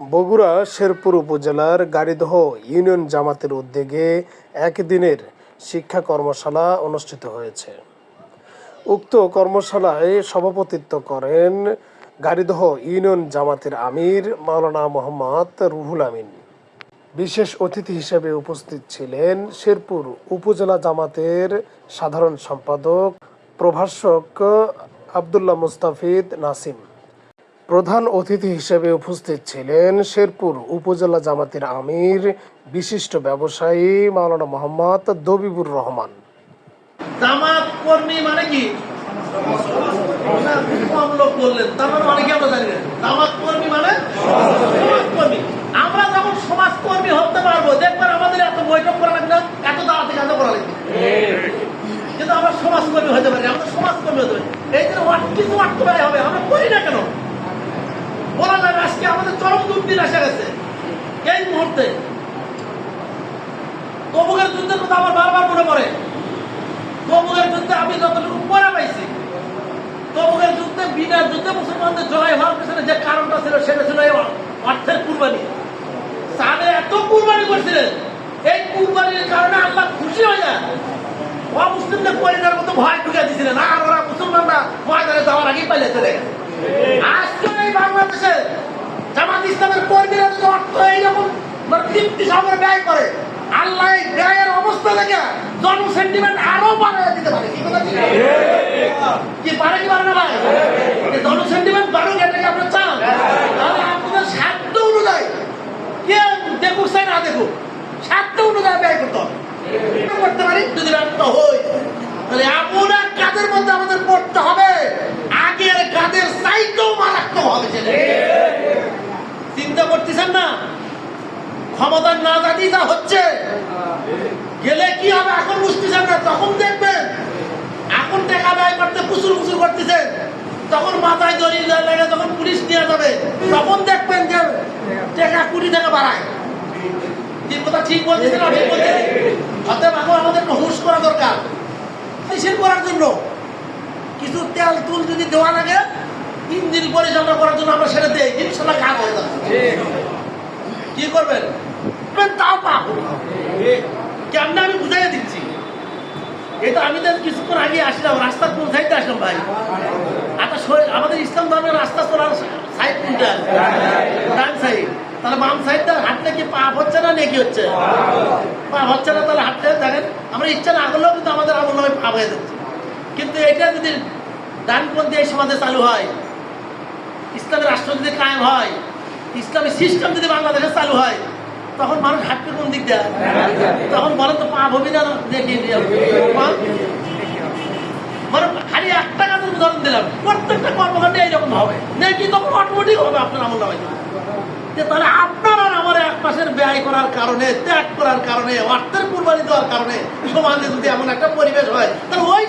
বগুড়া শেরপুর উপজেলার গাড়িদহ ইউনিয়ন জামাতের উদ্যোগে একদিনের শিক্ষা কর্মশালা অনুষ্ঠিত হয়েছে। উক্ত কর্মশালায় সভাপতিত্ব করেন গাড়িদহ ইউনিয়ন জামাতের আমির মাওলানা মোহাম্মদ রুহুল আমিন। বিশেষ অতিথি হিসেবে উপস্থিত ছিলেন শেরপুর উপজেলা জামাতের সাধারণ সম্পাদক প্রভাষক আবদুল্লাহ মুস্তাফিদ নাসিম। প্রধান অতিথি হিসেবে উপস্থিত ছিলেন শেরপুর উপজেলা জামাতের আমির বিশিষ্ট ব্যবসায়ী মাওলানা মোহাম্মদ দবিবুর রহমান। জামাত কর্মী মানে কি? কম লোক বললেন, তার মানে অনেকে আমরা জানি না। জামাত কর্মী মানে সমাজকর্মী। আমরা যখন সমাজকর্মী হতে পারবো, দেখবেন আমাদের এত বৈঠক করা লাগবে না, এত দাওয়াতি কাজ করা লাগবে, কিন্তু আমরা সমাজকর্মী হতে পারি। আমাদের সমাজকর্মী হতে পারি, এই জন্য কিছু অর্থ ব্যয় হবে। আমরা করি না কেন? বলা যাবে আজকে আমাদের চরম দুর্দিন এসে গেছে। এই মুহূর্তে তবুকের যুদ্ধের কথা আমার বারবার মনে পড়ে। তবুকের যুদ্ধে আমি যতটুকু পড়া পাইছি, তবুকের যুদ্ধে বিনা যুদ্ধে মুসলমানদের জয় হওয়ার পিছনে যে কারণটা ছিল সেটা ছিল এই অর্থের কুরবানি। সাহাবে এত কুরবানি করছিলেন, এই কুরবানির কারণে আল্লাহ খুশি হয়ে যায় অমুসলিমদের পরিণার মতো ভয় ঢুকে দিয়েছিলেন, আর ওরা মুসলমানরা ময়দানে যাওয়ার আগেই পালিয়ে চলে গেছে। আজকে এই বাংলাদেশে জামাত ইসলামের কর্মীরা যদি অর্থ এইরকম তৃপ্তি সহকারে ব্যয় করে, আল্লাহ ব্যয়ের অবস্থা দেখে জন সেন্টিমেন্ট আরো বাড়ায় দিতে পারে। কি পারে কি পারে না ভাই? জন সেন্টিমেন্ট বাড়ুক, এটাকে আপনার চান? তাহলে আপনাদের সাধ্য অনুযায়ী, কে দেখুক চাই না দেখুক, সাধ্য অনুযায়ী ব্যয় করতে হবে। করতে পারি যদি ব্যর্থ হই, তাহলে আপনার কাজের মধ্যে আমাদের পড়তে হবে আগের কাজের চাইতেও মারাত্মক হবে। চিন্তা করতেছেন না? ক্ষমতা না জানি যা হচ্ছে, গেলে কি হবে এখন বুঝতেছেন না। তখন দেখবেন এখন টাকা ব্যয় করতে প্রচুর করতেছেন, তখন মাথায় দড়ি লাগে, তখন পুলিশ নিয়ে যাবে, তখন দেখবেন যে টাকা 20 টাকা বাড়ায়। কি কথা ঠিক বলতেছেন? আমি বলতেছি অতএব এখন আমাদের হুঁশ করা দরকার। করার জন্য কিছু তেল তুল যদি দেওয়া লাগে, ইঞ্জিন পরিচালনা করার জন্য আমরা সেটা দেই, ইনশাল্লাহ কাজ হয়ে যাবে। কি করবেন তাও পাবো কেমন আমি বুঝাইয়া দিচ্ছি। এটা আমি তো কিছুক্ষণ আগে আসলাম, রাস্তার কোন সাইডে আসলাম ভাই? আচ্ছা, আমাদের ইসলাম ধর্মের রাস্তা চলার সাইড কোনটা? ডান সাইড। তাহলে বাম সাইডটা হাঁটলে কি পাপ হচ্ছে না নাকি হচ্ছে? পাপ হচ্ছে না। তাহলে হাঁটতে দেখেন, আমরা ইচ্ছা না করলেও কিন্তু আমাদের আমল নামে পাপ হয়ে যাচ্ছে। কিন্তু এটা যদি ডানপন্থী এই সমাজে চালু হয়, ইসলামের রাষ্ট্র যদি কায়েম হয়, ইসলামী সিস্টেম যদি বাংলাদেশে চালু হয়, তখন মানুষ হাঁটবে কোন দিক দিয়ে? তখন বলেন তো পাপ হবে না দেখি? মানে খালি একটা কাজের উদাহরণ দিলাম, প্রত্যেকটা কর্মকাণ্ডে এইরকম হবে নাকি, তখন অটোমেটিক হবে আপনার আমল নামে। তাহলে আপনার আর আমার এক পাশের ব্যয় করার কারণে, ত্যাগ করার কারণে, অর্থের কুরবানি দেওয়ার কারণে সমাজে যদি এমন একটা পরিবেশ হয়, তাহলে ওই